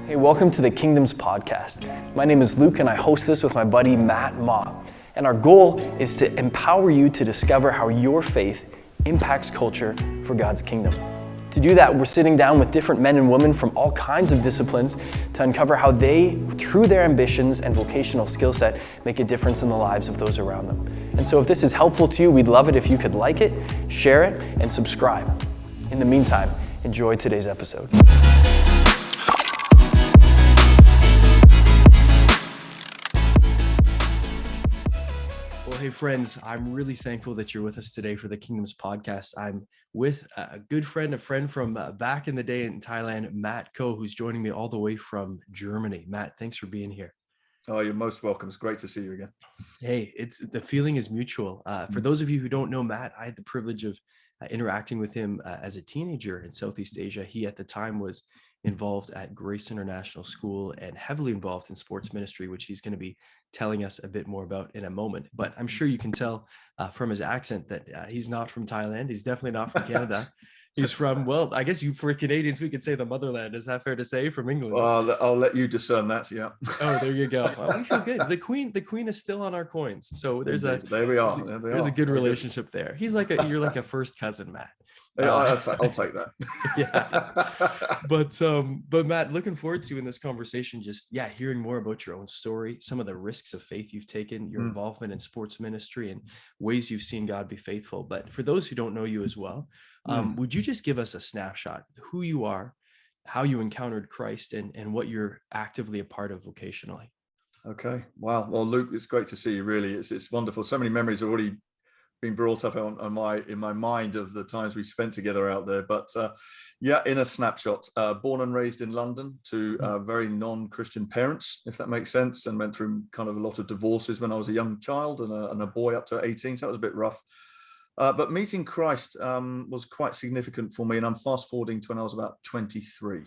Hey, welcome to the Kingdoms Podcast. My name is Luke and I host this with my buddy Matt Ma. And our goal is to empower you to discover how your faith impacts culture for God's kingdom. To do that, we're sitting down with different men and women from all kinds of disciplines to uncover how they, through their ambitions and vocational skill set, make a difference in the lives of those around them. And so if this is helpful to you, we'd love it if you could like it, share it, and subscribe. In the meantime, enjoy today's episode. Well, hey friends, I'm really thankful that you're with us today for the Kingdoms Podcast. I'm with a good friend, a friend from back in the day in Thailand, Matt Ko, who's joining me all the way from Germany. Matt, thanks for being here. Oh, you're most welcome. It's great to see you again. Hey, the feeling is mutual. For those of you who don't know Matt, I had the privilege of interacting with him as a teenager in Southeast Asia. He at the time was involved at Grace International School and heavily involved in sports ministry, which he's going to be telling us a bit more about in a moment. But I'm sure you can tell from his accent that he's not from Thailand. He's definitely not from Canada. He's from, well, I guess for Canadians, we could say the motherland. Is that fair to say, from England? Well, I'll let you discern that. Yeah. Oh, there you go. Well, we feel good. The queen is still on our coins. So there we are. There's a good relationship there. He's you're like a first cousin, Matt. Yeah, I'll take that. Yeah. But Matt, looking forward to in this conversation, hearing more about your own story, some of the risks of faith you've taken, your involvement in sports ministry and ways you've seen God be faithful. But for those who don't know you as well, would you just give us a snapshot, who you are, how you encountered Christ and what you're actively a part of vocationally? Okay. Wow. Well, Luke, it's great to see you. Really, it's wonderful. So many memories have already been brought up in my mind of the times we spent together out there. But in a snapshot, born and raised in London to very non-Christian parents, if that makes sense, and went through kind of a lot of divorces when I was a young child and a boy up to 18. So that was a bit rough. But meeting Christ was quite significant for me. And I'm fast forwarding to when I was about 23.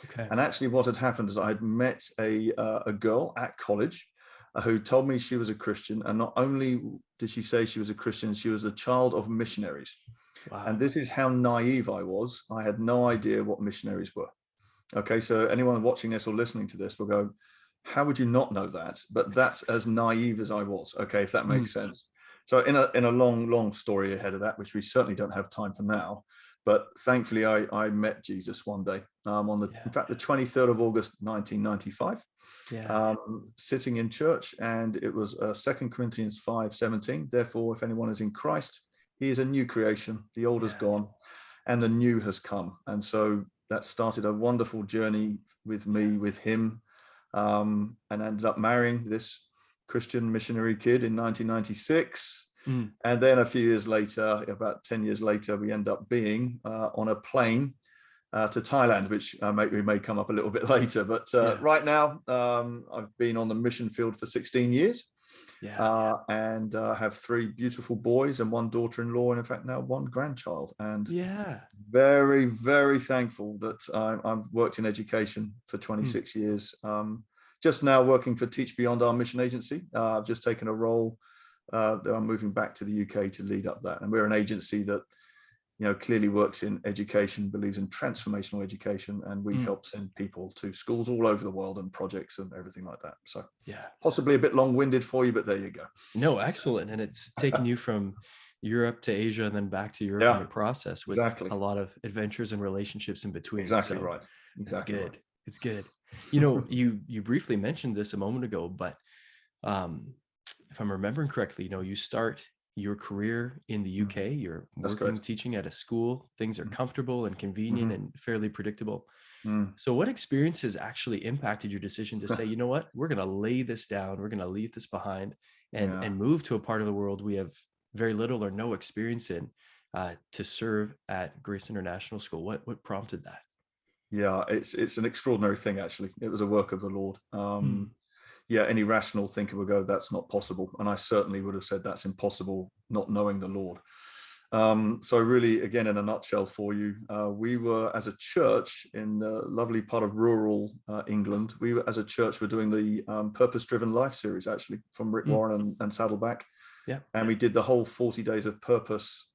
Okay. And actually what had happened is I had met a girl at college who told me she was a Christian. And not only did she say she was a Christian, she was a child of missionaries. Wow. And this is how naive I was. I had no idea what missionaries were. Okay, so anyone watching this or listening to this will go, how would you not know that? But that's as naive as I was, okay, if that makes sense. So in a long story ahead of that, which we certainly don't have time for now, but thankfully I met Jesus one day in fact, the 23rd of August, 1995. Sitting in church, and it was 2 Corinthians 5:17. Therefore, if anyone is in Christ, he is a new creation. The old has gone and the new has come. And so that started a wonderful journey with me, with him, and ended up marrying this Christian missionary kid in 1996. And then a few years later, about 10 years later, we end up being on a plane to Thailand, which we may come up a little bit later. But right now, I've been on the mission field for 16 years and have 3 beautiful boys and 1 daughter-in-law, and in fact now 1 grandchild. And very, very thankful that I've worked in education for 26 years. Just now working for Teach Beyond, our mission agency. I've just taken a role that I'm moving back to the UK to lead up that. And we're an agency that clearly works in education, believes in transformational education, and we help send people to schools all over the world and projects and everything like that. So possibly a bit long-winded for you, but there you go. No, excellent. And it's taken you from Europe to Asia and then back to Europe in the process with a lot of adventures and relationships in between. Exactly right. Exactly. It's good. Right. It's good. You briefly mentioned this a moment ago, but if I'm remembering correctly, you start your career in the UK, you're working, teaching at a school, things are comfortable and convenient and fairly predictable. So what experiences actually impacted your decision to say, you know what, we're going to lay this down, we're going to leave this behind and move to a part of the world we have very little or no experience in to serve at Grace International School? What prompted that? Yeah, it's an extraordinary thing, actually. It was a work of the Lord. Any rational thinker would go, that's not possible. And I certainly would have said that's impossible, not knowing the Lord. So really, again, in a nutshell for you, we were, as a church in a lovely part of rural England, we were, as a church, were doing the Purpose-Driven Life series, actually, from Rick Warren and Saddleback. And we did the whole 40 Days of Purpose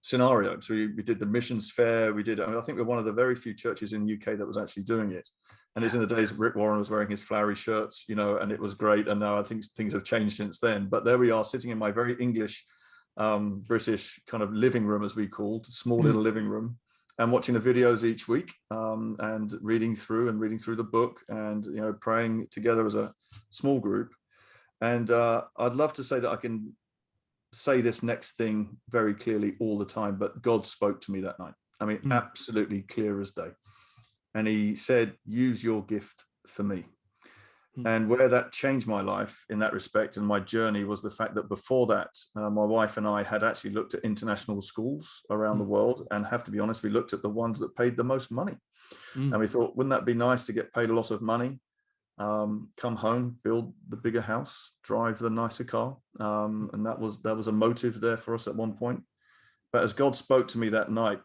scenario. So we did the missions fair. I think we're one of the very few churches in the UK that was actually doing it. And it's in the days Rick Warren was wearing his flowery shirts, you know, and it was great. And now I think things have changed since then. But there we are, sitting in my very English, British kind of living room, as we called, small little living room, and watching the videos each week, and reading through the book, and, you know, praying together as a small group. And I'd love to say that I can say this next thing very clearly all the time, but God spoke to me that night. I mean, absolutely clear as day. And he said, use your gift for me. And where that changed my life in that respect and my journey was the fact that before that, my wife and I had actually looked at international schools around the world. And have to be honest, we looked at the ones that paid the most money. And we thought, wouldn't that be nice to get paid a lot of money, come home, build the bigger house, drive the nicer car. And that was a motive there for us at one point. But as God spoke to me that night,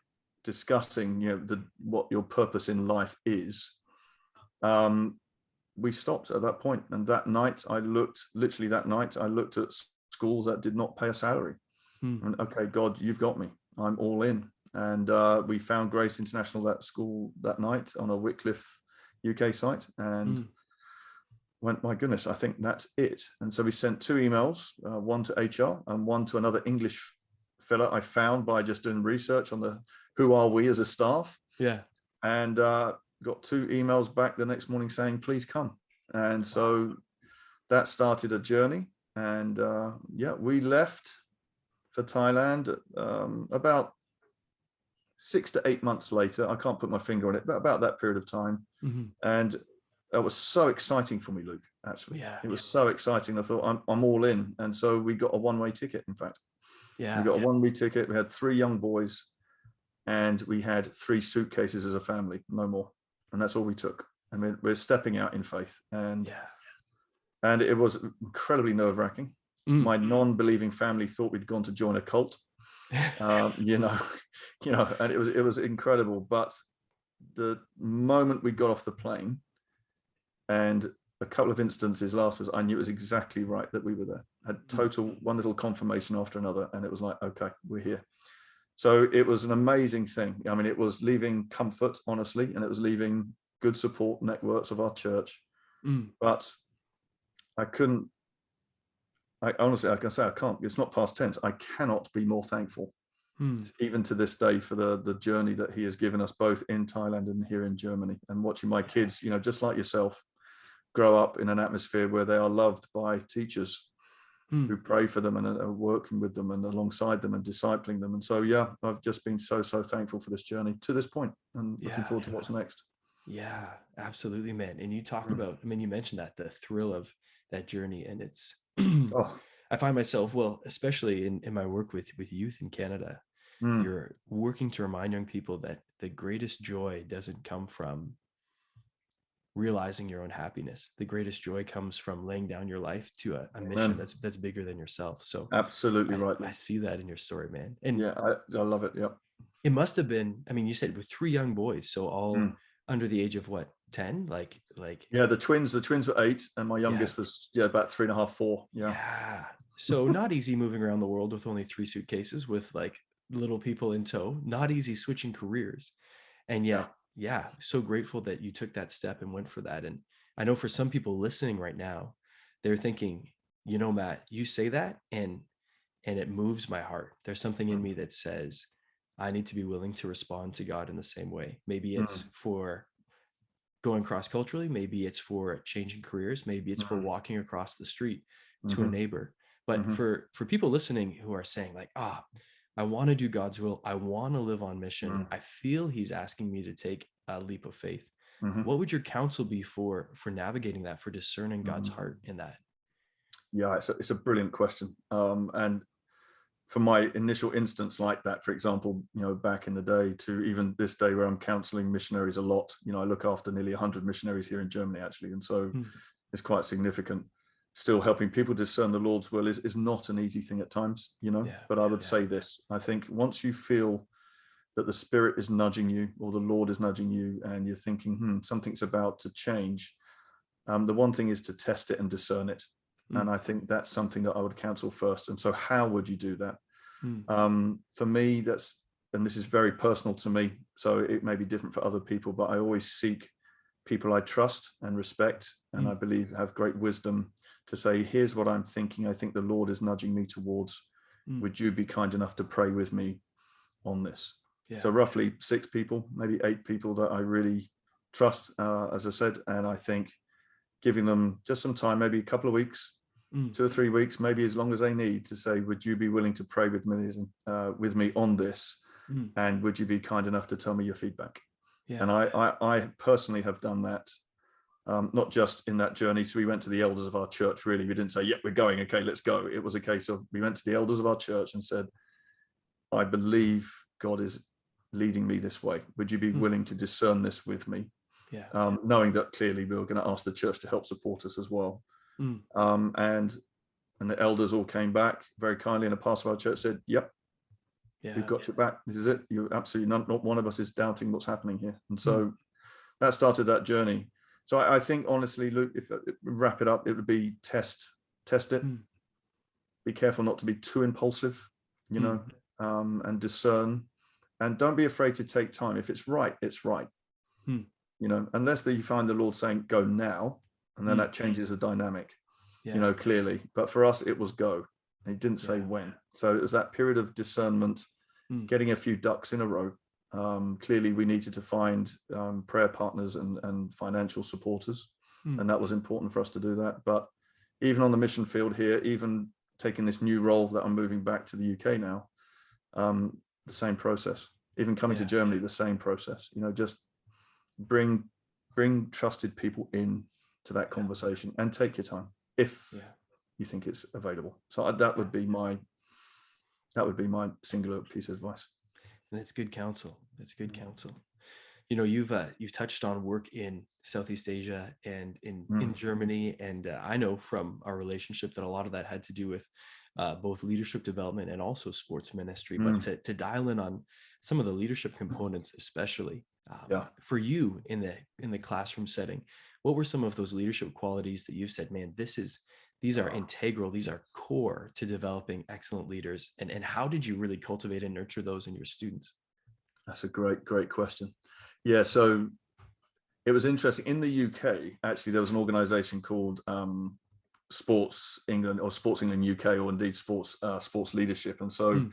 discussing, you know, what your purpose in life is, we stopped at that point. And that night I looked at schools that did not pay a salary. And okay, God, you've got me, I'm all in. And we found Grace International, that school, that night on a Wycliffe UK site, and went, my goodness, I think that's it. And so we sent 2 emails, one to HR and one to another English fella I found by just doing research on the who are we as a staff. Yeah. And got 2 emails back the next morning saying, please come. And so that started a journey. And we left for Thailand about 6 to 8 months later. I can't put my finger on it, but about that period of time. And that was so exciting for me, Luke, actually. It was so exciting. I thought, I'm all in. And so we got a one-way ticket, in fact. We got a one-way ticket. We had 3 young boys, and we had 3 suitcases as a family, no more. And that's all we took. I mean, we're stepping out in faith. And it was incredibly nerve-wracking. My non-believing family thought we'd gone to join a cult. you know, and it was incredible. But the moment we got off the plane, and a couple of instances last was, I knew it was exactly right that we were there. Had total one little confirmation after another, and it was like, okay, we're here. So it was an amazing thing. I mean, it was leaving comfort, honestly, and it was leaving good support networks of our church. But I honestly, I can say I can't, it's not past tense. I cannot be more thankful, even to this day, for the journey that he has given us both in Thailand and here in Germany, and watching my kids, you know, just like yourself, grow up in an atmosphere where they are loved by teachers who pray for them and are working with them and alongside them and discipling them. And so, I've just been so thankful for this journey to this point, and looking forward to what's next. Yeah, absolutely, man. And you talk about, I mean, you mentioned that the thrill of that journey, and it's, I find myself, well, especially in my work with youth in Canada, you're working to remind young people that the greatest joy doesn't come from realizing your own happiness. The greatest joy comes from laying down your life to a mission that's bigger than yourself. So absolutely right. I see that in your story, man. And I love it. Yeah. It must have been, I mean, you said with 3 young boys, so all under the age of what, 10? Like the twins were 8, and my youngest was about 3.5, 4. Yeah. So not easy moving around the world with only 3 suitcases with like little people in tow. Not easy switching careers. And yet, so grateful that you took that step and went for that. And I know for some people listening right now, they're thinking, you know, Matt, you say that and it moves my heart. There's something in me that says I need to be willing to respond to God in the same way. Maybe it's for going cross-culturally, maybe it's for changing careers, maybe it's for walking across the street to a neighbor. But for people listening who are saying like, I want to do God's will, I want to live on mission, I feel he's asking me to take a leap of faith. What would your counsel be for navigating that, for discerning God's heart in that? Yeah, it's a brilliant question. And from my initial instance like that, for example, you know, back in the day to even this day where I'm counseling missionaries a lot, you know, I look after nearly 100 missionaries here in Germany, actually. And so it's quite significant. Still helping people discern the Lord's will is not an easy thing at times, you know, but I would say this, I think once you feel that the Spirit is nudging you, or the Lord is nudging you, and you're thinking, something's about to change, the one thing is to test it and discern it. And I think that's something that I would counsel first. And so how would you do that? For me, and this is very personal to me, so it may be different for other people, but I always seek people I trust and respect, and I believe have great wisdom to say, here's what I'm thinking. I think the Lord is nudging me towards. Would you be kind enough to pray with me on this? Yeah. So roughly 6 people, maybe 8 people that I really trust, as I said, and I think giving them just some time, maybe a couple of weeks, 2 or 3 weeks, maybe as long as they need, to say, would you be willing to pray with me on this? And would you be kind enough to tell me your feedback? Yeah. And I personally have done that, not just in that journey. So we went to the elders of our church, really. We didn't say, yeah, we're going, okay, let's go. It was a case of, we went to the elders of our church and said, I believe God is leading me this way. Would you be willing to discern this with me? Yeah. Knowing that clearly we were going to ask the church to help support us as well. And the elders all came back very kindly, and a pastor of our church said, yep, we've got your back. This is it. You're absolutely not one of us is doubting what's happening here. And so that started that journey. So I think, honestly, Luke, if wrap it up, it would be test it. Be careful not to be too impulsive, and discern, and don't be afraid to take time. If it's right, it's right. Unless you find the Lord saying, go now, and then that changes the dynamic, clearly. But for us, it was go. He didn't say when. So it was that period of discernment, getting a few ducks in a row. Clearly, we needed to find prayer partners and financial supporters, and that was important for us to do that. But even on the mission field here, even taking this new role that I'm moving back to the UK now, the same process. Even coming to Germany, the same process. Just bring trusted people in to that conversation, and take your time if you think it's available. So that would be my singular piece of advice. And it's good counsel. It's good counsel. You've touched on work in Southeast Asia and in Germany, and I know from our relationship that a lot of that had to do with both leadership development and also sports ministry. But to dial in on some of the leadership components, especially for you in the classroom setting, what were some of those leadership qualities that you've said, man, these are integral, these are core to developing excellent leaders, and how did you really cultivate and nurture those in your students? That's a great question. Yeah, so it was interesting. In the UK, actually, there was an organization called Sports England, or Sports England UK, or indeed Sports Leadership. And so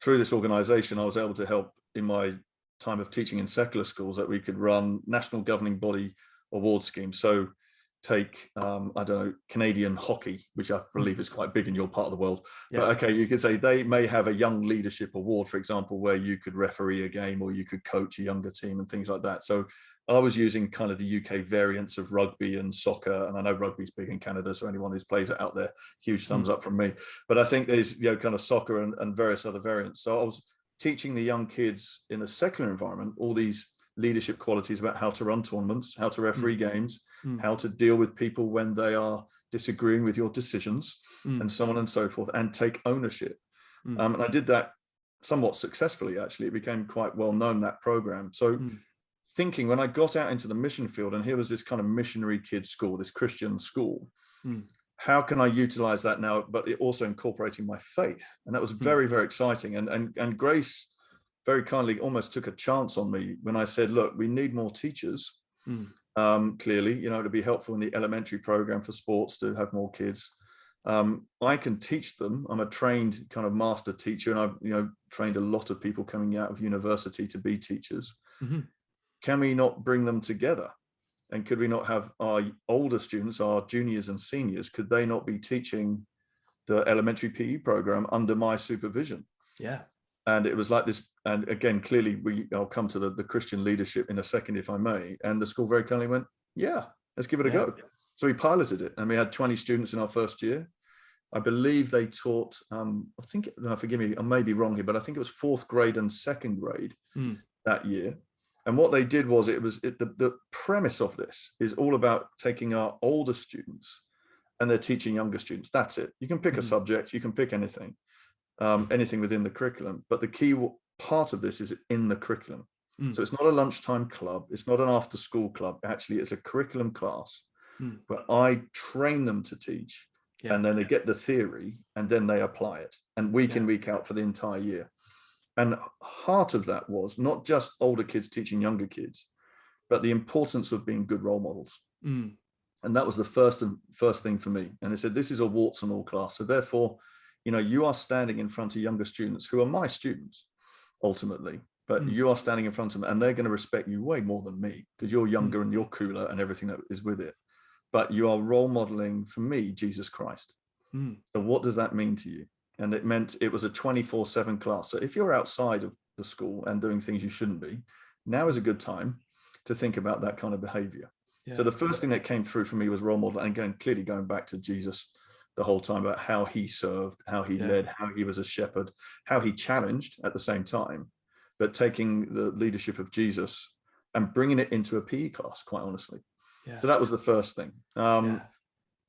through this organization, I was able to help in my time of teaching in secular schools that we could run national governing body award schemes. So take, Canadian hockey, which I believe is quite big in your part of the world. Yes. But okay, you could say they may have a young leadership award, for example, where you could referee a game or you could coach a younger team and things like that. So I was using kind of the UK variants of rugby and soccer. And I know rugby's big in Canada, so anyone who plays it out there, huge thumbs up from me. But I think there's, kind of soccer and various other variants. So I was teaching the young kids in a secular environment all these leadership qualities about how to run tournaments, how to referee games, how to deal with people when they are disagreeing with your decisions, and so on and so forth, and take ownership. And I did that somewhat successfully, actually. It became quite well known, that program. So thinking, when I got out into the mission field, and here was this kind of missionary kids school, this Christian school, how can I utilize that now, but it also incorporating my faith? And that was very, very exciting. And Grace very kindly almost took a chance on me when I said, look, we need more teachers, clearly, to be helpful in the elementary program for sports, to have more kids. I can teach them. I'm a trained kind of master teacher, and I've, trained a lot of people coming out of university to be teachers. Can we not bring them together? And could we not have our older students, our juniors and seniors, could they not be teaching the elementary PE program under my supervision? Yeah. And it was like this. And again, clearly, I'll come to the Christian leadership in a second, if I may. And the school very kindly went, yeah, let's give it a go. So we piloted it, and we had 20 students in our first year. I believe they taught, forgive me, I may be wrong here, but I think it was 4th grade and 2nd grade that year. And what they did was, the premise of this is all about taking our older students and they're teaching younger students. That's it. You can pick a subject, you can pick anything within the curriculum. But the key part of this is in the curriculum. So it's not a lunchtime club. It's not an after school club. Actually, it's a curriculum class where I train them to teach, and then they get the theory, and then they apply it, and week in, week out for the entire year. And heart of that was not just older kids teaching younger kids, but the importance of being good role models. Mm. And that was the first thing for me. And they said, this is a warts and all class. So therefore, you are standing in front of younger students who are my students ultimately, but you are standing in front of them and they're going to respect you way more than me because you're younger and you're cooler and everything that is with it. But you are role modeling for me, Jesus Christ. So what does that mean to you? And it meant it was a 24/7 class. So if you're outside of the school and doing things you shouldn't be, now is a good time to think about that kind of behavior. Yeah. So the first thing that came through for me was role model, and clearly going back to Jesus the whole time about how he served, how he led, how he was a shepherd, how he challenged at the same time, but taking the leadership of Jesus and bringing it into a PE class, quite honestly. Yeah. So that was the first thing.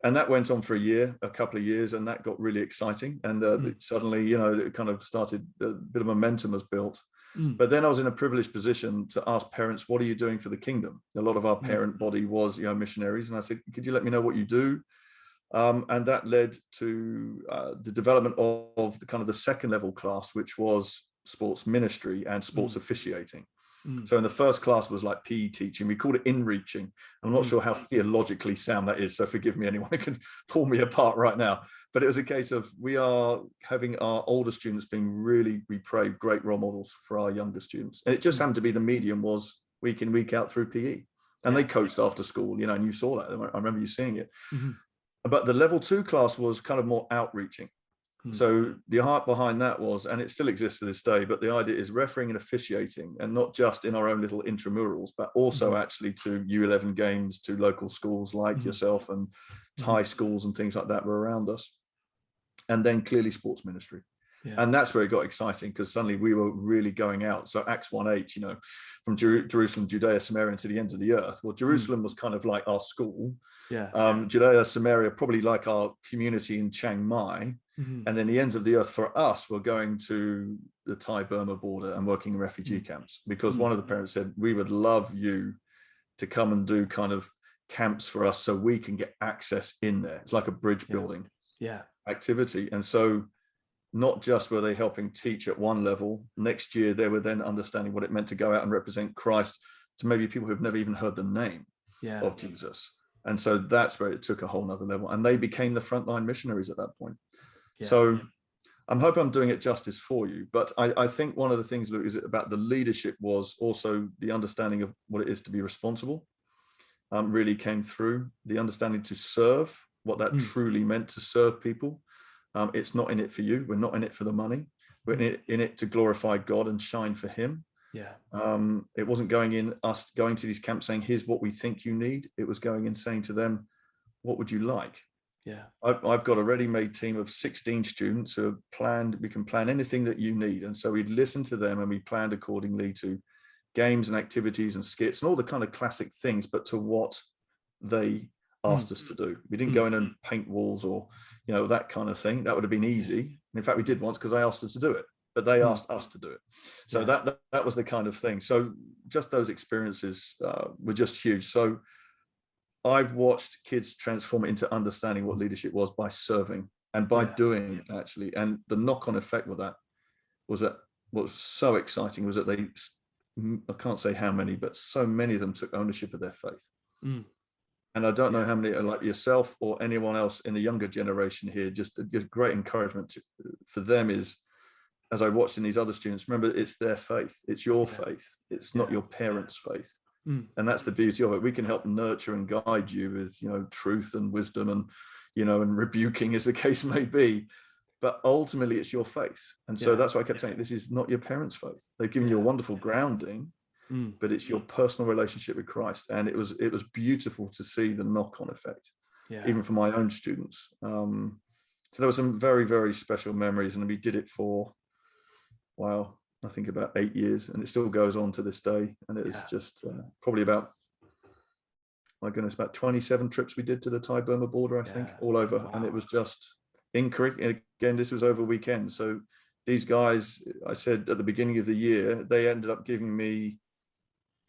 And that went on for a couple of years, and that got really exciting. And suddenly, it kind of started, a bit of momentum was built. But then I was in a privileged position to ask parents, what are you doing for the kingdom? A lot of our parent body was, missionaries. And I said, could you let me know what you do? And that led to the development of the kind of the second level class, which was sports ministry and sports officiating. So in the first class was like PE teaching. We called it in-reaching. I'm not sure how theologically sound that is, so forgive me, anyone who can pull me apart right now. But it was a case of we are having our older students being really, we pray, great role models for our younger students. And it just happened to be the medium was week in, week out through PE. And they coached after school, and you saw that. I remember you seeing it. But the level 2 class was kind of more outreaching. So the heart behind that was, and it still exists to this day, but the idea is refereeing and officiating, and not just in our own little intramurals, but also actually to U11 games, to local schools like yourself and Thai schools and things like that were around us. And then clearly sports ministry. Yeah. And that's where it got exciting, because suddenly we were really going out. So Acts 1:8, from Jerusalem, Judea, Samaria, and to the ends of the earth. Well, Jerusalem was kind of like our school. Yeah. Judea, Samaria, probably like our community in Chiang Mai. And then the ends of the earth for us were going to the Thai-Burma border and working in refugee camps, because one of the parents said, we would love you to come and do kind of camps for us so we can get access in there. It's like a bridge building activity. And so not just were they helping teach at one level, next year they were then understanding what it meant to go out and represent Christ to maybe people who've never even heard the name of Jesus. And so that's where it took a whole nother level. And they became the frontline missionaries at that point. Yeah. So I'm hoping I'm doing it justice for you. But I think one of the things, Luke, is about the leadership was also the understanding of what it is to be responsible. Really came through. The understanding to serve, what that truly meant to serve people. It's not in it for you. We're not in it for the money. We're in it to glorify God and shine for him. Yeah. It wasn't going to these camps saying, here's what we think you need. It was going in saying to them, what would you like? Yeah. I've got a ready-made team of 16 students who have planned, we can plan anything that you need. And so we'd listen to them and we planned accordingly to games and activities and skits and all the kind of classic things, but to what they asked us to do. We didn't go in and paint walls or, that kind of thing. That would have been easy. And in fact, we did once because I asked them to do it, but they asked us to do it. So that was the kind of thing. So just those experiences were just huge. So I've watched kids transform it into understanding what leadership was by serving and by doing it, actually. And the knock-on effect with that was what was so exciting was that I can't say how many, but so many of them took ownership of their faith. And I don't know how many are like yourself or anyone else in the younger generation here. Just great encouragement for them is, as I watched in these other students, remember, it's their faith. It's your faith. It's not your parents' faith. And that's the beauty of it. We can help nurture and guide you with, truth and wisdom and, and rebuking as the case may be. But ultimately, it's your faith. And so that's why I kept saying, this is not your parents' faith. They've given you a wonderful grounding, but it's your personal relationship with Christ. And it was beautiful to see the knock-on effect, even for my own students. So there were some very, very special memories. And we did it for, wow, I think about 8 years, and it still goes on to this day. And it is just probably about, my goodness, about 27 trips we did to the Thai-Burma border, I think, all over. Wow. And it was just incredible. Again, this was over weekends. So these guys, I said at the beginning of the year, they ended up giving me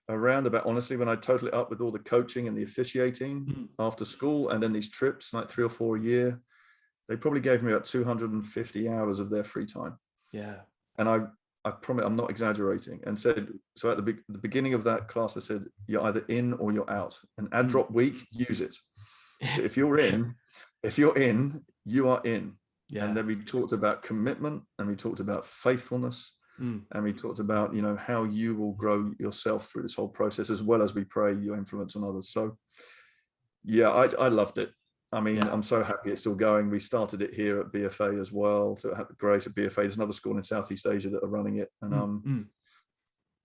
around about, honestly, when I total it up with all the coaching and the officiating after school, and then these trips, like 3 or 4 a year, they probably gave me about 250 hours of their free time. Yeah. And I promise I'm not exaggerating, and said, so at the beginning of that class, I said, you're either in or you're out. And ad drop week, use it. So if you're in, you are in. Yeah. And then we talked about commitment, and we talked about faithfulness, and we talked about, you know, how you will grow yourself through this whole process, as well as we pray your influence on others. So yeah, I loved it. I mean, I'm so happy it's still going. We started it here at BFA as well. So Grace at BFA, there's another school in Southeast Asia that are running it. And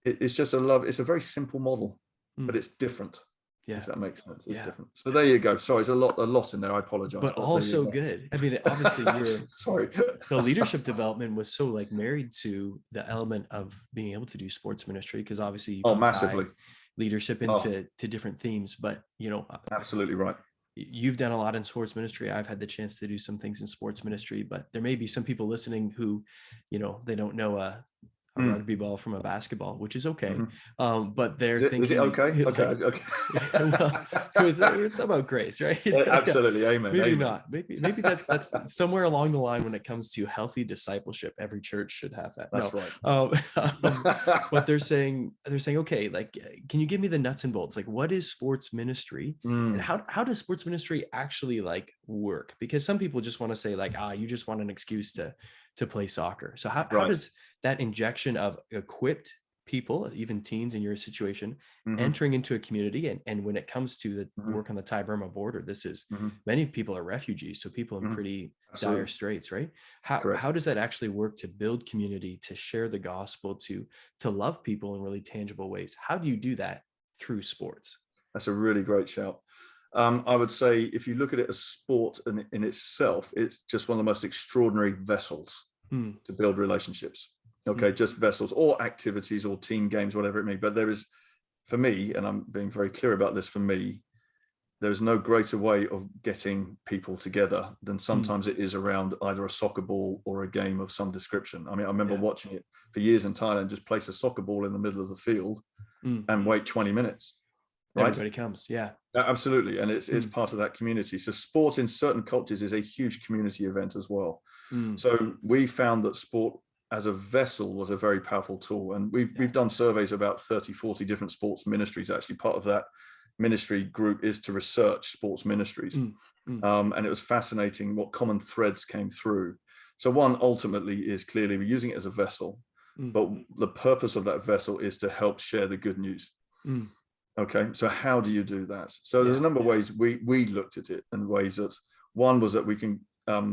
it's just it's a very simple model, but it's different. Yeah. If that makes sense. It's different. So there you go. Sorry, it's a lot in there. I apologize. But also good. I mean, obviously you're sorry. The leadership development was so like married to the element of being able to do sports ministry, because obviously you can massively tie leadership into different themes. But you know, absolutely right. You've done a lot in sports ministry. I've had the chance to do some things in sports ministry, but there may be some people listening who, you know, they don't know a rugby ball from a basketball, which is okay. But they're thinking, is it okay? Like, okay. Well, it's about grace, right? Absolutely. Amen. Maybe Amen. not. Maybe that's somewhere along the line when it comes to healthy discipleship. Every church should have that. That's right. But they're saying, okay, like, can you give me the nuts and bolts? Like, what is sports ministry, and how does sports ministry actually like work? Because some people just want to say like, you just want an excuse to play soccer. So how does that injection of equipped people, even teens in your situation, entering into a community, and when it comes to the work on the Thai-Burma border, this is many people are refugees, so people in pretty dire straits, right? How does that actually work to build community, to share the gospel, to love people in really tangible ways? How do you do that through sports? That's a really great shout. I would say if you look at it as sport in itself, it's just one of the most extraordinary vessels to build relationships. Okay, just vessels or activities or team games, whatever it may be. But there is, for me, and I'm being very clear about this, for me, there is no greater way of getting people together than sometimes it is around either a soccer ball or a game of some description. I mean, I remember watching it for years in Thailand, just place a soccer ball in the middle of the field and wait 20 minutes. Right? Everybody comes, absolutely, and it's part of that community. So sport in certain cultures is a huge community event as well. So we found that sport as a vessel was a very powerful tool, and we've done surveys about 30-40 different sports ministries. Actually, part of that ministry group is to research sports ministries, and it was fascinating what common threads came through. So one ultimately is clearly we're using it as a vessel, but the purpose of that vessel is to help share the good news. Okay, so how do you do that? So there's a number of ways we looked at it, and ways that one was that we can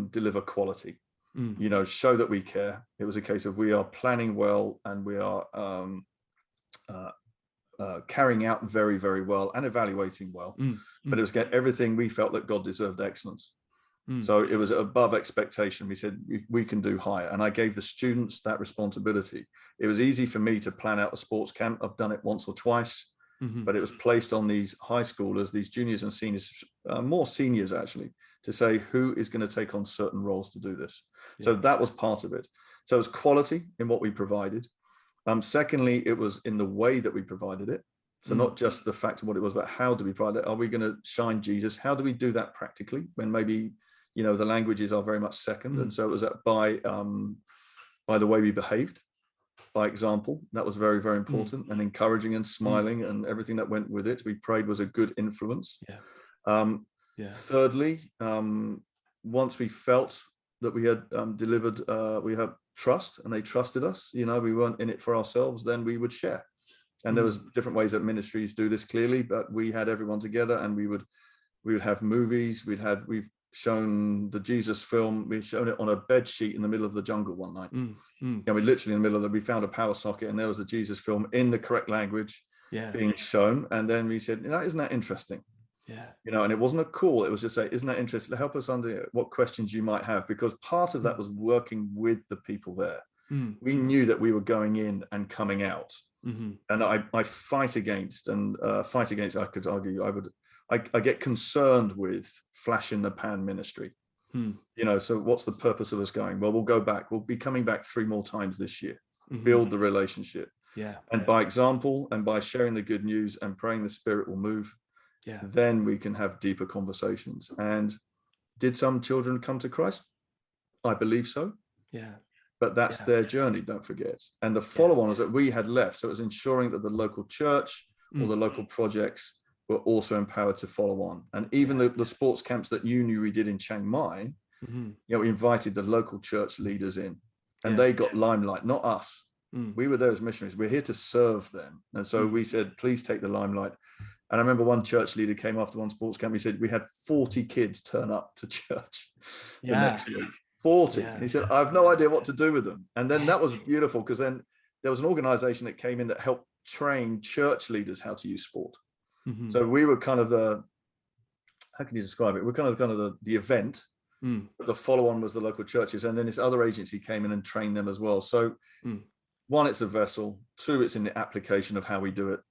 deliver quality, you know, show that we care. It was a case of we are planning well, and we are carrying out very, very well and evaluating well. But it was everything we felt that God deserved excellence. So it was above expectation. We said we can do higher, and I gave the students that responsibility. It was easy for me to plan out a sports camp. I've done it once or twice. But it was placed on these high schoolers, these juniors and seniors, more seniors actually, to say who is going to take on certain roles to do this. So that was part of it. So it was quality in what we provided. Secondly, it was in the way that we provided it. So not just the fact of what it was, but how do we provide it? Are we going to shine Jesus? How do we do that practically when maybe, you know, the languages are very much second? And so it was by the way we behaved. By example, that was very, very important, and encouraging and smiling and everything that went with it. We prayed was a good influence. Thirdly, once we felt that we had delivered, we had trust, and they trusted us. You know, we weren't in it for ourselves. Then we would share, and there was different ways that ministries do this clearly, but we had everyone together, and we would have movies. We've shown the Jesus film. We've shown it on a bed sheet in the middle of the jungle one night. And we literally in the middle of we found a power socket, and there was the Jesus film in the correct language being shown. And then we said, isn't that interesting? You know, and it wasn't a call. It was just say, isn't that interesting? Help us under what questions you might have, because part of that was working with the people there. We knew that we were going in and coming out. And I fight against, I could argue, I get concerned with flash in the pan ministry. You know, so what's the purpose of us going? Well, we'll go back. We'll be coming back 3 more times this year. Build the relationship. And by example, and by sharing the good news and praying the Spirit will move, then we can have deeper conversations. And did some children come to Christ? I believe so. but that's their journey, don't forget. And the follow-on is that we had left. So it was ensuring that the local church or the local projects were also empowered to follow on. And even the sports camps that you knew we did in Chiang Mai, we invited the local church leaders in, and they got limelight, not us. We were there as missionaries. We're here to serve them. And so we said, please take the limelight. And I remember one church leader came after one sports camp. He said, we had 40 kids turn up to church the next week. 40. And he said, I have no idea what to do with them. And then that was beautiful, because then there was an organization that came in that helped train church leaders how to use sport. So we were kind of how can you describe it? We're kind of the event. But the follow-on was the local churches. And then this other agency came in and trained them as well. So one, it's a vessel. Two, it's in the application of how we do it.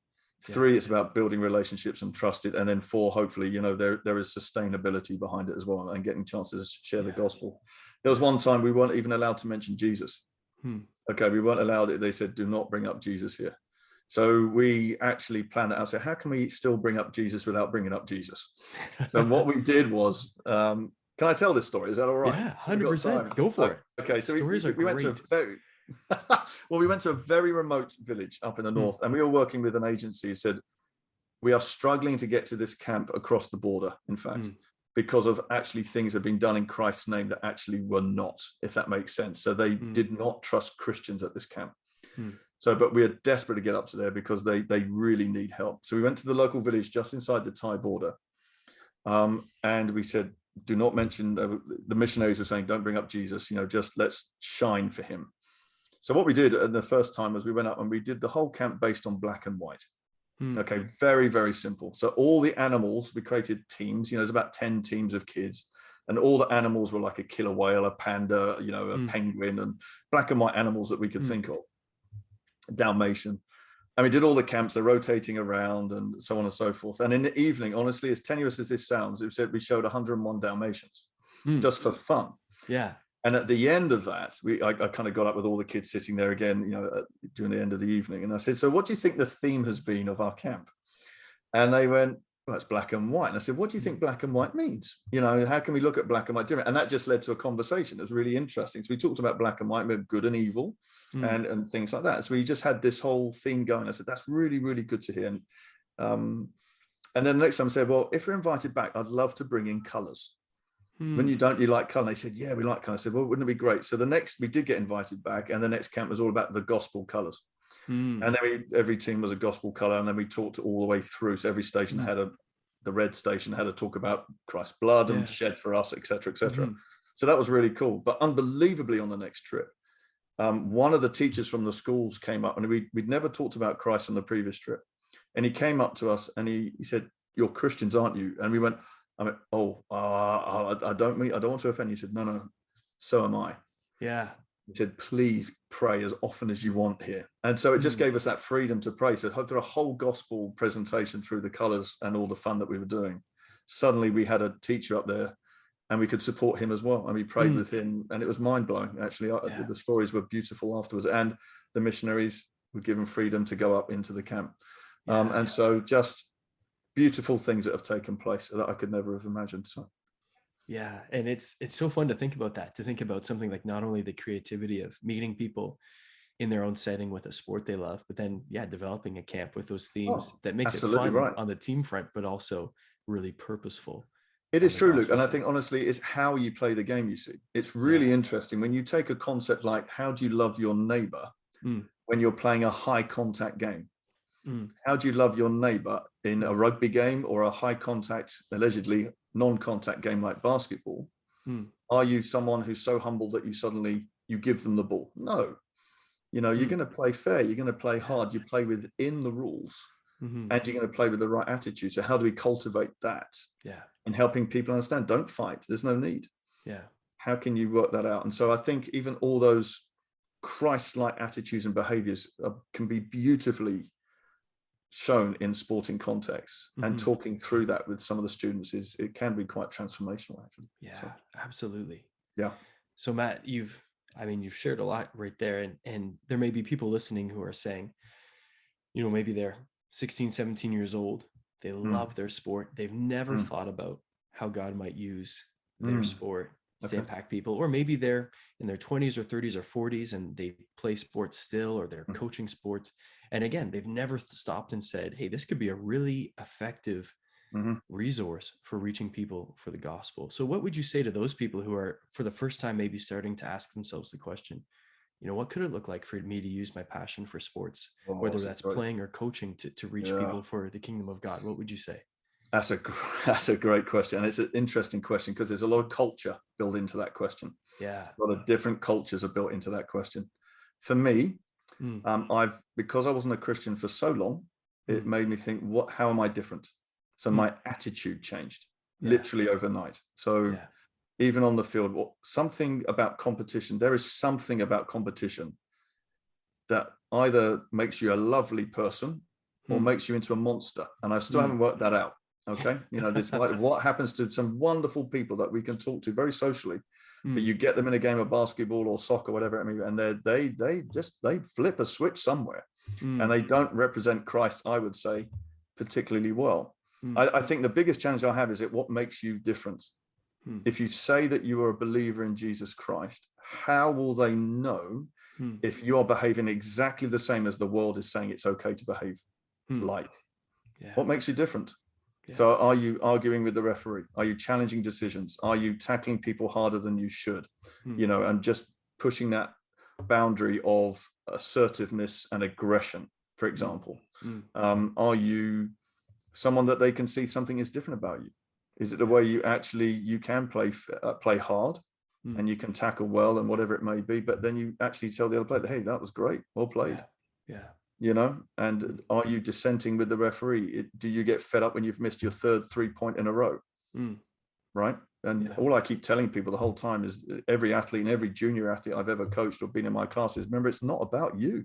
Three, it's about building relationships and trusted. And then four, hopefully, there is sustainability behind it as well, and getting chances to share the gospel. There was one time we weren't even allowed to mention Jesus. Okay, we weren't allowed it. They said, do not bring up Jesus here. So we actually planned it out. So how can we still bring up Jesus without bringing up Jesus? So what we did was, can I tell this story? Is that all right? Yeah, 100%. Go for it. Okay, so stories are we went to a very we went to a very remote village up in the north, and we were working with an agency who said, we are struggling to get to this camp across the border, in fact, because of actually things have been done in Christ's name that actually were not, if that makes sense. So they did not trust Christians at this camp. So, but we are desperate to get up to there because they really need help. So we went to the local village just inside the Thai border, and we said, do not mention, the missionaries were saying, don't bring up Jesus, just let's shine for him. So what we did the first time was we went up and we did the whole camp based on black and white. Okay, very, very simple. So all the animals, we created teams, there's about 10 teams of kids, and all the animals were like a killer whale, a panda, a penguin, and black and white animals that we could think of, Dalmatian. And we did all the camps, they're rotating around and so on and so forth. And in the evening, honestly, as tenuous as this sounds, it said we showed 101 Dalmatians just for fun. Yeah. And at the end of that, I kind of got up with all the kids sitting there again, during the end of the evening. And I said, so what do you think the theme has been of our camp? And they went, well, it's black and white. And I said, what do you think black and white means? How can we look at black and white different? And that just led to a conversation. It was really interesting. So we talked about black and white, good and evil, and things like that. So we just had this whole theme going. I said, that's really, really good to hear. And then the next time I said, well, if we're invited back, I'd love to bring in colors. When you like color? They said, yeah, we like color. I said, well, wouldn't it be great? So we did get invited back, and the next camp was all about the gospel colors. And then every team was a gospel color, and then we talked all the way through. So every station had the red station had to talk about Christ's blood and shed for us, etc., etc. So that was really cool. But unbelievably, on the next trip, one of the teachers from the schools came up, and we'd never talked about Christ on the previous trip. And he came up to us and he said, you're Christians, aren't you? And we went, I don't want to offend you. He said, no, so am I. Yeah. He said, please pray as often as you want here. And so it just gave us that freedom to pray. So through a whole gospel presentation through the colors and all the fun that we were doing, suddenly we had a teacher up there and we could support him as well. And we prayed with him, and it was mind blowing. Actually, the stories were beautiful afterwards, and the missionaries were given freedom to go up into the camp. And so just beautiful things that have taken place that I could never have imagined. So yeah, and it's so fun to think about that, to think about something like not only the creativity of meeting people in their own setting with a sport they love, but then developing a camp with those themes that makes it fun on the team front, but also really purposeful. It is true, Luke, and I think honestly it's how you play the game. You see, it's really interesting when you take a concept like how do you love your neighbor when you're playing a high contact game. How do you love your neighbor in a rugby game or a high contact, allegedly non-contact game like basketball? Are you someone who's so humble that you give them the ball? No. You're going to play fair. You're going to play hard. You play within the rules, and you're going to play with the right attitude. So how do we cultivate that? Yeah. And helping people understand, don't fight. There's no need. Yeah. How can you work that out? And so I think even all those Christ-like attitudes and behaviors can be beautifully shown in sporting contexts, and talking through that with some of the students it can be quite transformational, actually. Absolutely. So Matt, you've shared a lot right there, and there may be people listening who are saying, maybe they're 16, 17 years old, they love their sport, they've never thought about how God might use their sport to impact people, or maybe they're in their 20s or 30s or 40s and they play sports still, or they're coaching sports. And again, they've never stopped and said, hey, this could be a really effective resource for reaching people for the gospel. So what would you say to those people who are for the first time maybe starting to ask themselves the question, what could it look like for me to use my passion for sports, whether that's playing or coaching, to reach people for the kingdom of God? What would you say? That's a great question. And it's an interesting question because there's a lot of culture built into that question. Yeah. A lot of different cultures are built into that question. For me, because I wasn't a Christian for so long, it made me think, how am I different? So my attitude changed literally overnight. So even on the field, something about competition, there is something about competition that either makes you a lovely person or makes you into a monster. And I still haven't worked that out. Okay. This what happens to some wonderful people that we can talk to very socially, but you get them in a game of basketball or soccer, whatever it may be, and they flip a switch somewhere and they don't represent Christ, I would say, particularly well. I think the biggest challenge I have is what makes you different. If you say that you are a believer in Jesus Christ, how will they know if you are behaving exactly the same as the world is saying it's okay to behave like? What makes you different? So are you arguing with the referee? Are you challenging decisions? Are you tackling people harder than you should? And just pushing that boundary of assertiveness and aggression, for example. Are you someone that they can see something is different about you? Is it the way you can play hard and you can tackle well and whatever it may be, but then you actually tell the other player, hey, that was great, well played. And are you dissenting with the referee? Do you get fed up when you've missed your third 3-point in a row? Right. And all I keep telling people the whole time is, every athlete and every junior athlete I've ever coached or been in my classes, remember, it's not about you.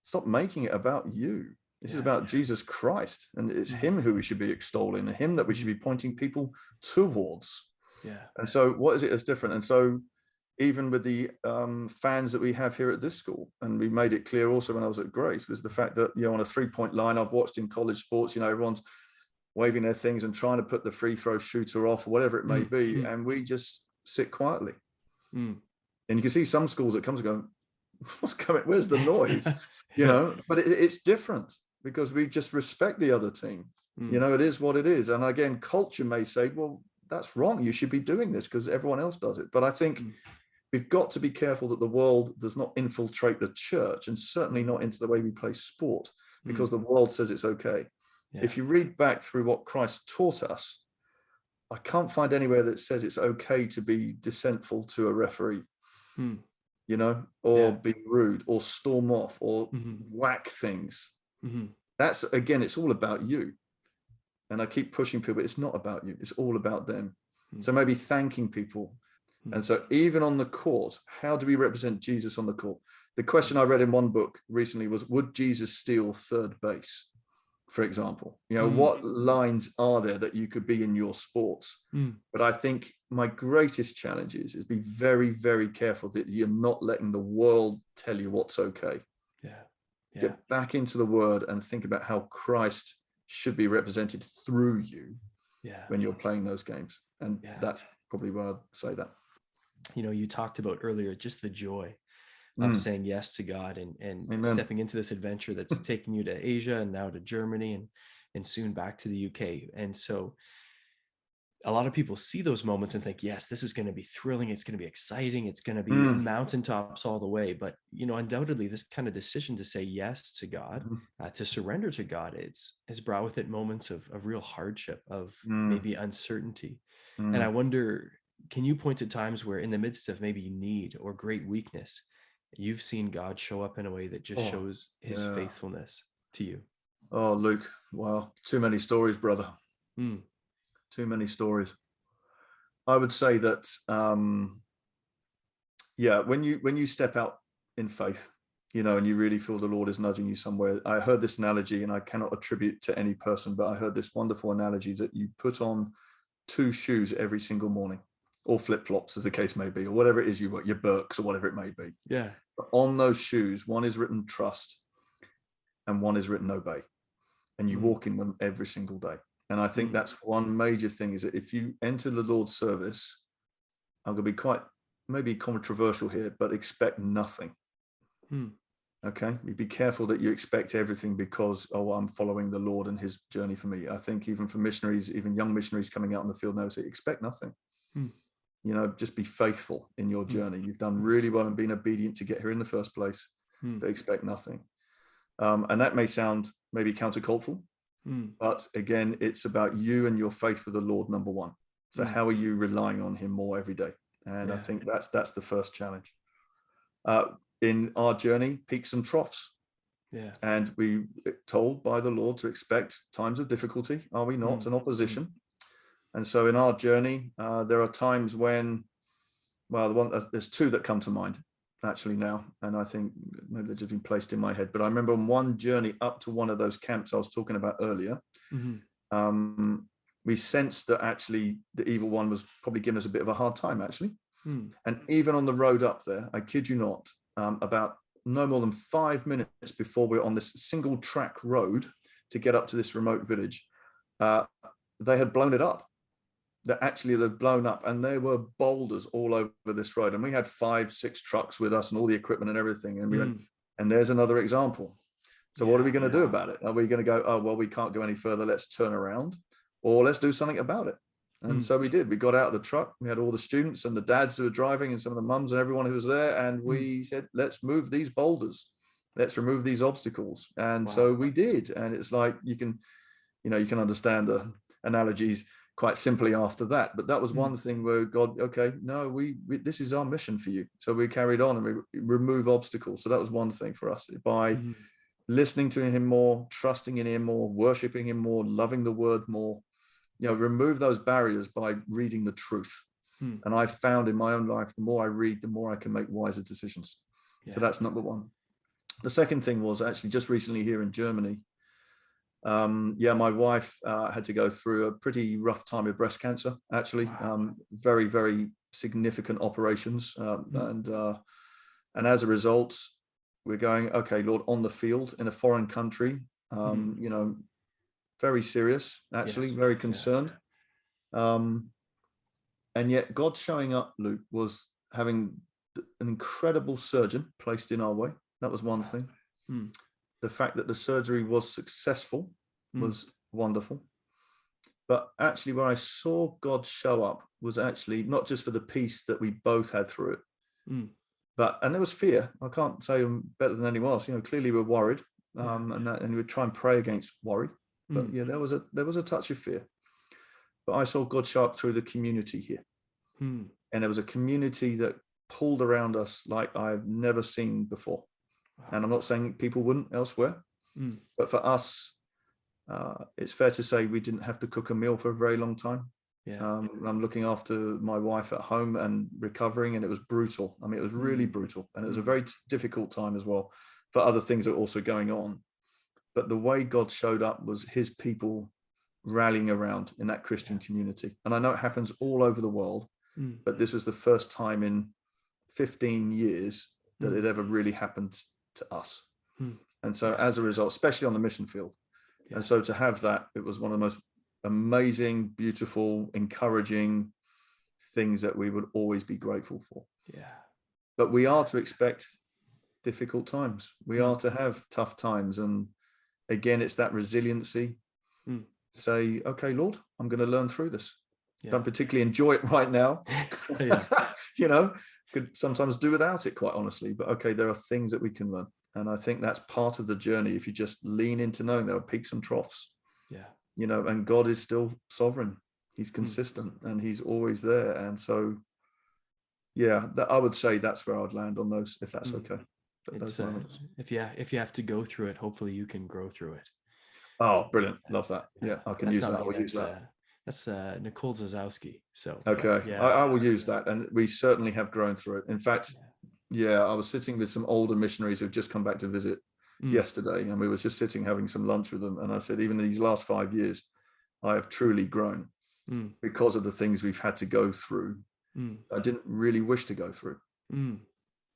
Stop making it about you. This is about Jesus Christ, and it's him who we should be extolling, and him that we should be pointing people towards. And so what is it that's different? And so even with the fans that we have here at this school, and we made it clear also when I was at Grace, was the fact that, on a 3-point line, I've watched in college sports, everyone's waving their things and trying to put the free throw shooter off, or whatever it may be, and we just sit quietly. And you can see some schools that comes and go, what's coming? Where's the noise? But it's different because we just respect the other team. It is what it is. And again, culture may say, well, that's wrong. You should be doing this because everyone else does it. But I think we've got to be careful that the world does not infiltrate the church, and certainly not into the way we play sport, because the world says it's okay. If you read back through what Christ taught us, I can't find anywhere that says it's okay to be dissentful to a referee, or be rude or storm off or whack things. That's, again, it's all about you. And I keep pushing people, it's not about you, it's all about them. So maybe thanking people. And so even on the court, how do we represent Jesus on the court? The question I read in one book recently was, would Jesus steal third base, for example? What lines are there that you could be in your sports? But I think my greatest challenge is be very, very careful that you're not letting the world tell you what's okay. Get back into the word and think about how Christ should be represented through you when you're playing those games. And that's probably where I'd say that. You talked about earlier just the joy of saying yes to God and stepping into this adventure that's taking you to Asia and now to Germany and soon back to the UK. And so a lot of people see those moments and think, yes, this is going to be thrilling. It's going to be exciting. It's going to be mountaintops all the way. But, undoubtedly this kind of decision to say yes to God, to surrender to God, has brought with it moments of real hardship, of maybe uncertainty. And I wonder, can you point to times where in the midst of maybe need or great weakness, you've seen God show up in a way that just shows his faithfulness to you? Oh, Luke, wow. Too many stories, brother. Too many stories. I would say that, when you step out in faith, and you really feel the Lord is nudging you somewhere. I heard this analogy, and I cannot attribute to any person, but I heard this wonderful analogy that you put on 2 shoes every single morning, or flip-flops as the case may be, or whatever it is you want, your Birks or whatever it may be. But on those shoes, one is written trust and one is written obey. And you walk in them every single day. And I think that's one major thing, is that if you enter the Lord's service I'm going to be quite maybe controversial here, but expect nothing. Okay, you be careful that you expect everything because, oh, I'm following the Lord and his journey for me. I think even for missionaries, even young missionaries coming out in the field now, say expect nothing. You know, just be faithful in your journey. You've done really well and been obedient to get here in the first place, but expect nothing. And that may sound maybe countercultural, but again, it's about you and your faith with the Lord, number one. So how are you relying on him more every day? And I think that's the first challenge. In our journey, peaks and troughs. Yeah. And we told by the Lord to expect times of difficulty, are we not, and opposition. And so in our journey, there are times when, well, there's two that come to mind actually now, and I think maybe they've just been placed in my head. But I remember on one journey up to one of those camps I was talking about earlier, we sensed that actually the evil one was probably giving us a bit of a hard time, actually. And even on the road up there, I kid you not, about no more than 5 minutes before we were on this single track road to get up to this remote village, they had blown it up. That actually they'd blown up, and there were boulders all over this road. And we had 5-6 trucks with us and all the equipment and everything. And we went, and there's another example. So what are we going to do about it? Are we going to go, oh, well, we can't go any further, let's turn around, or let's do something about it? And so we did. We got out of the truck. We had all the students and the dads who were driving and some of the mums and everyone who was there. And we said, let's move these boulders. Let's remove these obstacles. And so we did. And it's like, you can understand the analogies quite simply after that. But that was one thing where God, okay, no, we this is our mission for you. So we carried on and we remove obstacles. So that was one thing for us, by listening to him more, trusting in him more, worshiping him more, loving the word more. Remove those barriers by reading the truth. And I found in my own life, the more I read, the more I can make wiser decisions. So that's number one. The second thing was actually just recently here in Germany. My wife had to go through a pretty rough time with breast cancer, actually. Very, very significant operations. And as a result, we're going, okay, Lord, on the field in a foreign country, very serious, actually, very concerned. And yet God showing up, Luke, was having an incredible surgeon placed in our way. That was one thing. The fact that the surgery was successful was wonderful. But actually where I saw God show up was actually not just for the peace that we both had through it, and there was fear. I can't say I'm better than anyone else. Clearly we're worried, and we try and pray against worry. But there was a touch of fear. But I saw God show up through the community here. And there was a community that pulled around us like I've never seen before. And I'm not saying people wouldn't elsewhere, but for us, it's fair to say we didn't have to cook a meal for a very long time. I'm looking after my wife at home and recovering, and it was brutal. I mean, it was really brutal. And it was a very difficult time as well for other things that were also going on. But the way God showed up was his people rallying around in that Christian community. And I know it happens all over the world, but this was the first time in 15 years that it ever really happened to us. And so as a result, especially on the mission field. And so to have that, it was one of the most amazing, beautiful, encouraging things that we would always be grateful for. But we are to expect difficult times. We are to have tough times. And again, it's that resiliency. Say, okay, Lord, I'm going to learn through this. Don't particularly enjoy it right now. Could sometimes do without it, quite honestly. But okay, there are things that we can learn. And I think that's part of the journey. If you just lean into knowing there are peaks and troughs, and God is still sovereign. He's consistent and he's always there. And so, I would say that's where I'd land on those, if that's okay. If you have to go through it, hopefully you can grow through it. Oh, brilliant. Love that. I can use that. I will use that. That's Nicole Zazowski. So okay, I will use that. And we certainly have grown through it. In fact, I was sitting with some older missionaries who've just come back to visit yesterday, and we were just sitting having some lunch with them. And I said, even these last 5 years, I have truly grown because of the things we've had to go through. I didn't really wish to go through,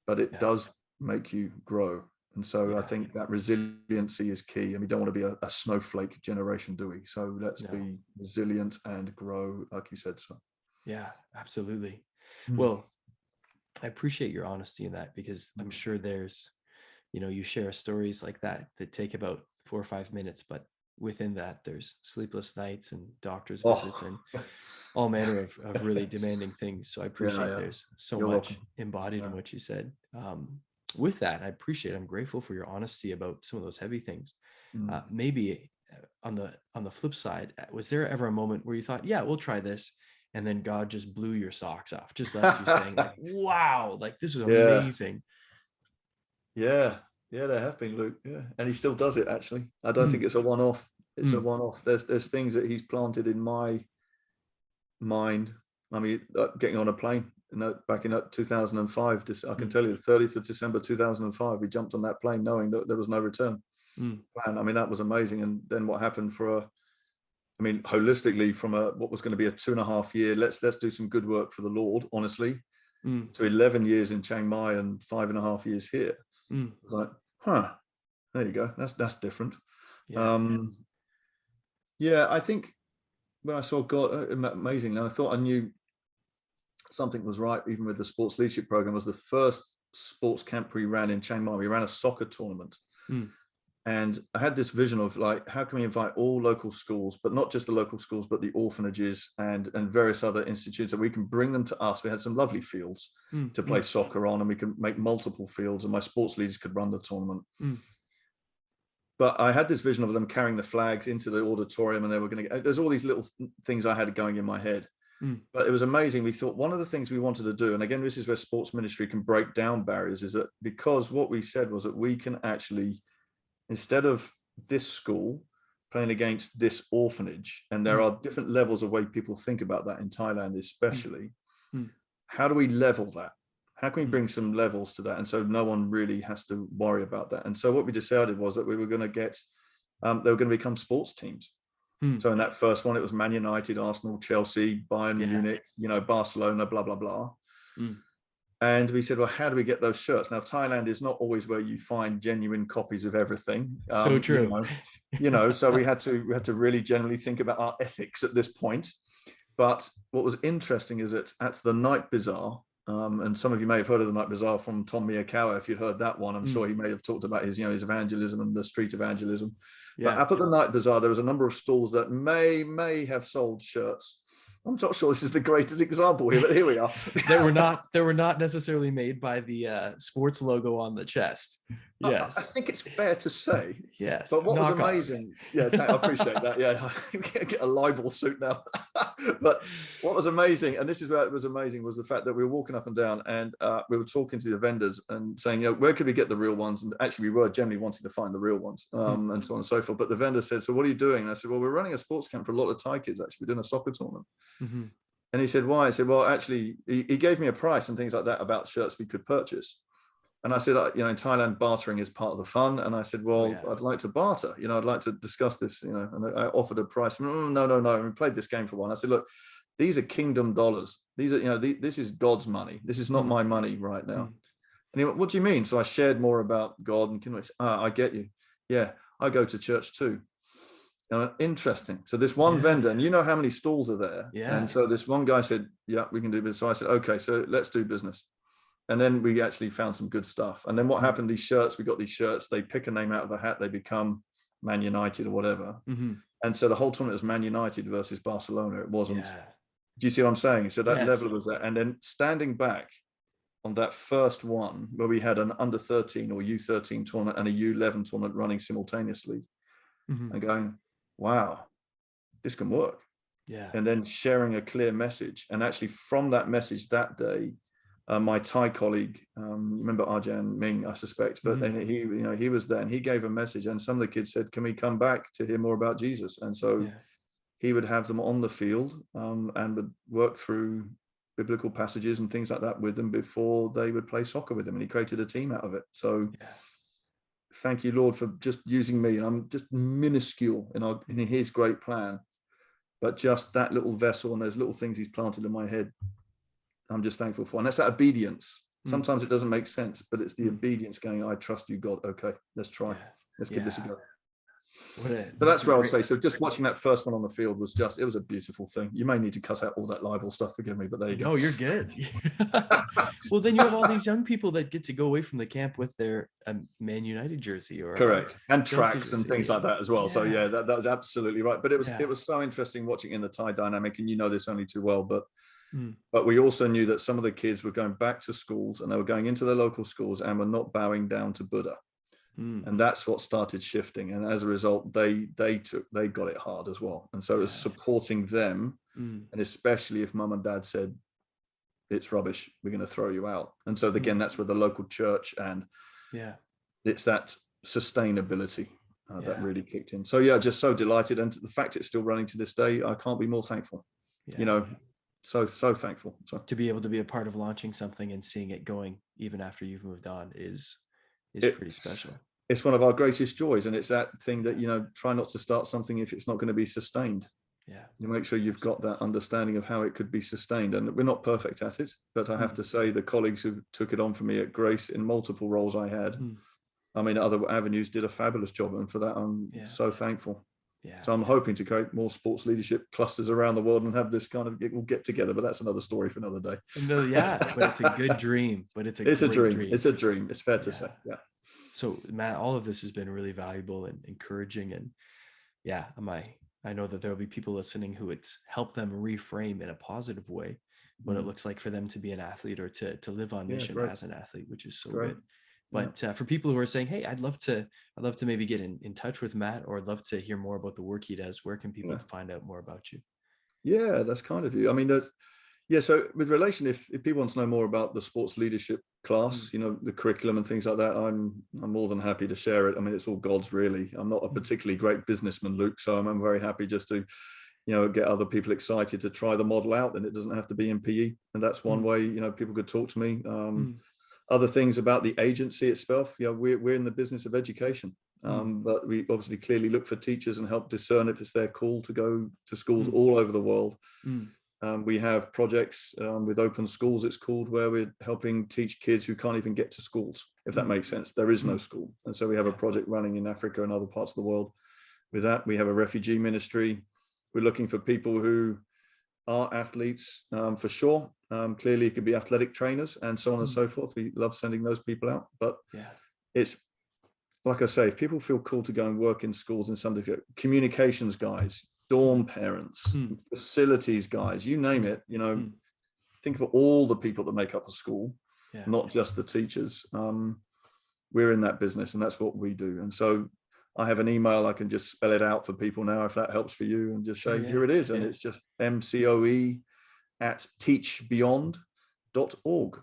but it does make you grow. And so I think that resiliency is key. And we don't want to be a snowflake generation, do we? So let's be resilient and grow, like you said. So Yeah, absolutely. Mm. Well, I appreciate your honesty in that, because I'm Mm. sure there's, you share stories like that that take about 4 or 5 minutes, but within that, there's sleepless nights and doctor's visits Oh, and all manner of really demanding things. So I yeah, appreciate yeah. there's so You're welcome. much embodied in Yeah. what you said. With that, I'm grateful for your honesty about some of those heavy things. Mm. Maybe on the flip side, was there ever a moment where you thought, yeah, we'll try this, and then God just blew your socks off, just left you saying like, wow, like this is Yeah, amazing. yeah, yeah. There have been, Luke. Yeah, and he still does it. Actually, I don't think Mm, it's a one-off. It's a mm, one-off. There's things that he's planted in my mind. I mean, getting on a plane, back in 2005. I can mm, tell you, the 30th of December 2005, we jumped on that plane knowing that there was no return mm, plan. I mean, that was amazing. And then what happened I mean, holistically, from what was going to be a 2.5 year, let's do some good work for the Lord, honestly, mm, to 11 years in Chiang Mai and 5.5 years here. mm. It was like, huh, there you go. That's different. Yeah. Um, yeah, I think when I saw God, amazing, and I thought I knew something was right, even with the sports leadership program. Was the first sports camp we ran in Chiang Mai. We ran a soccer tournament. Mm, And I had this vision of like, how can we invite all local schools, but not just the local schools, but the orphanages and various other institutes, that we can bring them to us. We had some lovely fields mm, to play mm, soccer on, and we can make multiple fields, and my sports leaders could run the tournament. mm. But I had this vision of them carrying the flags into the auditorium, and they were going to get, there's all these little things I had going in my head. Mm, But it was amazing. We thought one of the things we wanted to do, and again, this is where sports ministry can break down barriers, is that because what we said was that we can actually, instead of this school playing against this orphanage, and there mm, are different levels of way people think about that in Thailand, mm, especially, mm, how do we level that? How can we mm. bring some levels to that? And so no one really has to worry about that. And so what we decided was that we were going to get, they were going to become sports teams. Mm. So in that first one, it was Man United, Arsenal, Chelsea, Bayern Yeah. Munich, Barcelona, blah, blah, blah. Mm. And we said, well, how do we get those shirts? Now, Thailand is not always where you find genuine copies of everything. So true. So we had to really generally think about our ethics at this point. But what was interesting is that at the Night Bazaar, and some of you may have heard of the Night Bazaar from Tom Miyakawa. If you'd heard that one, I'm Mm. sure he may have talked about his evangelism and the street evangelism. But Yeah. up at the Night Bazaar, there was a number of stalls that may have sold shirts. I'm not sure this is the greatest example here, but here we are. They were not necessarily made by the sports logo on the chest. I Yes. think it's fair to say. Yes. But what was Knockoffs. amazing, I appreciate that. Yeah, I get a libel suit now. But what was amazing, and this is where it was amazing, was the fact that we were walking up and down, and we were talking to the vendors and saying, where could we get the real ones? And actually, we were generally wanting to find the real ones, Mm. and so on and so forth. But the vendor said, so what are you doing? And I said, well, we're running a sports camp for a lot of Thai kids, actually. We're doing a soccer tournament. Mm-hmm. And he said, why? I said, well, actually, he gave me a price and things like that about shirts we could purchase. And I said, in Thailand, bartering is part of the fun. And I said, well, Yeah. I'd like to barter. I'd like to discuss this, and I offered a price. No. And we played this game for a while. I said, look, these are kingdom dollars. These are, this is God's money. This is not Mm. my money right now. Mm. And he went, what do you mean? So I shared more about God and I get you. Yeah, I go to church too. Interesting. So this one Yeah. vendor, and you know how many stalls are there. Yeah. And so this one guy said, yeah, we can do this. So I said, okay, so let's do business. And then we actually found some good stuff. And then what happened, we got these shirts, they pick a name out of the hat, they become Man United or whatever. Mm-hmm. And so the whole tournament was Man United versus Barcelona. It wasn't, Yeah. do you see what I'm saying? So that Yes. level was that. And then standing back on that first one, where we had an under 13 or U13 tournament and a U11 tournament running simultaneously, Mm-hmm. and going, wow, this can work. Yeah. And then sharing a clear message. And actually from that message that day, my Thai colleague, you remember Arjan Ming, I suspect, but Mm-hmm. he was there and he gave a message, and some of the kids said, can we come back to hear more about Jesus? And so he would have them on the field, and would work through biblical passages and things like that with them before they would play soccer with him. And he created a team out of it. So thank you, Lord, for just using me. I'm just minuscule in his great plan, but just that little vessel and those little things he's planted in my head, I'm just thankful for. And that's that obedience. Sometimes it doesn't make sense, but it's the obedience going, I trust you, God. Okay, let's try. Let's give this a go. So that's that's a where I would great, say. So just watching that first one on the field was it was a beautiful thing. You may need to cut out all that libel stuff, forgive me, but there you go. no, you're good. Well, then you have all these young people that get to go away from the camp with their Man United jersey or Correct, and Chelsea tracks and jersey. things like that as well. So yeah, that was absolutely right. But it was so interesting watching in the Thai dynamic, and you know this only too well. But we also knew that some of the kids were going back to schools, and they were going into their local schools and were not bowing down to Buddha. And that's what started shifting. And as a result, they got it hard as well. And so it was supporting them, and especially if mum and dad said, it's rubbish, we're going to throw you out. And so again, that's where the local church and it's that sustainability that really kicked in. So yeah, just so delighted. And the fact it's still running to this day, I can't be more thankful. You know, so thankful. So to be able to be a part of launching something and seeing it going even after you've moved on is pretty special. It's one of our greatest joys, and it's that thing that, you know, try not to start something if it's not going to be sustained. You make sure you've got that understanding of how it could be sustained, and we're not perfect at it, but I have to say the colleagues who took it on for me at Grace in multiple roles I had, I mean, other avenues, did a fabulous job, and for that I'm so thankful. So I'm hoping to create more sports leadership clusters around the world and have this kind of, we'll get together, but that's another story for another day. No, but it's a good dream. But it's a dream. It's a dream. It's fair to say. Yeah. So Matt, all of this has been really valuable and encouraging, and I know that there will be people listening who it's helped them reframe in a positive way what it looks like for them to be an athlete or to live on mission as an athlete, which is so good. But for people who are saying, hey, I'd love to maybe get in touch with Matt, or I'd love to hear more about the work he does, where can people find out more about you? Yeah, that's kind of you. I mean, so with relation, if people want to know more about the sports leadership class, you know, the curriculum and things like that, I'm more than happy to share it. I mean, it's all God's really. I'm not a particularly great businessman, Luke, so I'm very happy just to, you know, get other people excited to try the model out, and it doesn't have to be in PE. And that's one way, you know, people could talk to me. Other things about the agency itself, you know, we're in the business of education, but we obviously clearly look for teachers and help discern if it's their call to go to schools all over the world. We have projects with Open Schools, it's called, where we're helping teach kids who can't even get to schools, if that makes sense. There is no school. And so we have a project running in Africa and other parts of the world. With that, we have a refugee ministry. We're looking for people who are athletes, for sure. Clearly, it could be athletic trainers and so on and so forth. We love sending those people out. But it's, like I say, if people feel cool to go and work in schools in some degree, communications guys, dorm parents, facilities guys, you name it, you know, think of all the people that make up a school, not just the teachers. We're in that business, and that's what we do. And so I have an email, I can just spell it out for people now, if that helps for you, and just say, here it is. And it's just mcoe@teachbeyond.org.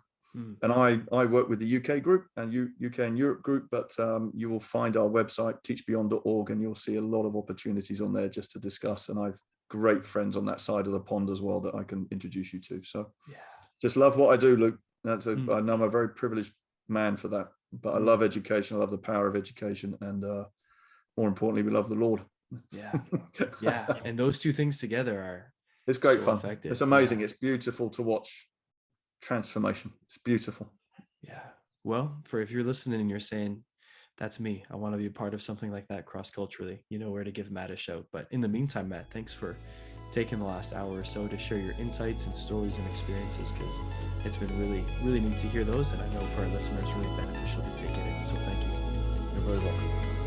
And I work with the UK group and UK and Europe group, but you will find our website, teachbeyond.org, and you'll see a lot of opportunities on there just to discuss. And I've great friends on that side of the pond as well that I can introduce you to. So just love what I do, Luke. I know I'm a very privileged man for that, but I love education. I love the power of education. And more importantly, we love the Lord. And those two things together it's great fun. Effective. It's amazing. It's beautiful to watch transformation. It's beautiful. Well, if you're listening and you're saying, that's me, I want to be a part of something like that cross-culturally, you know where to give Matt a shout. But in the meantime, Matt, thanks for taking the last hour or so to share your insights and stories and experiences, because it's been really, really neat to hear those, and I know for our listeners, really beneficial to take it in. So thank you. You're very welcome.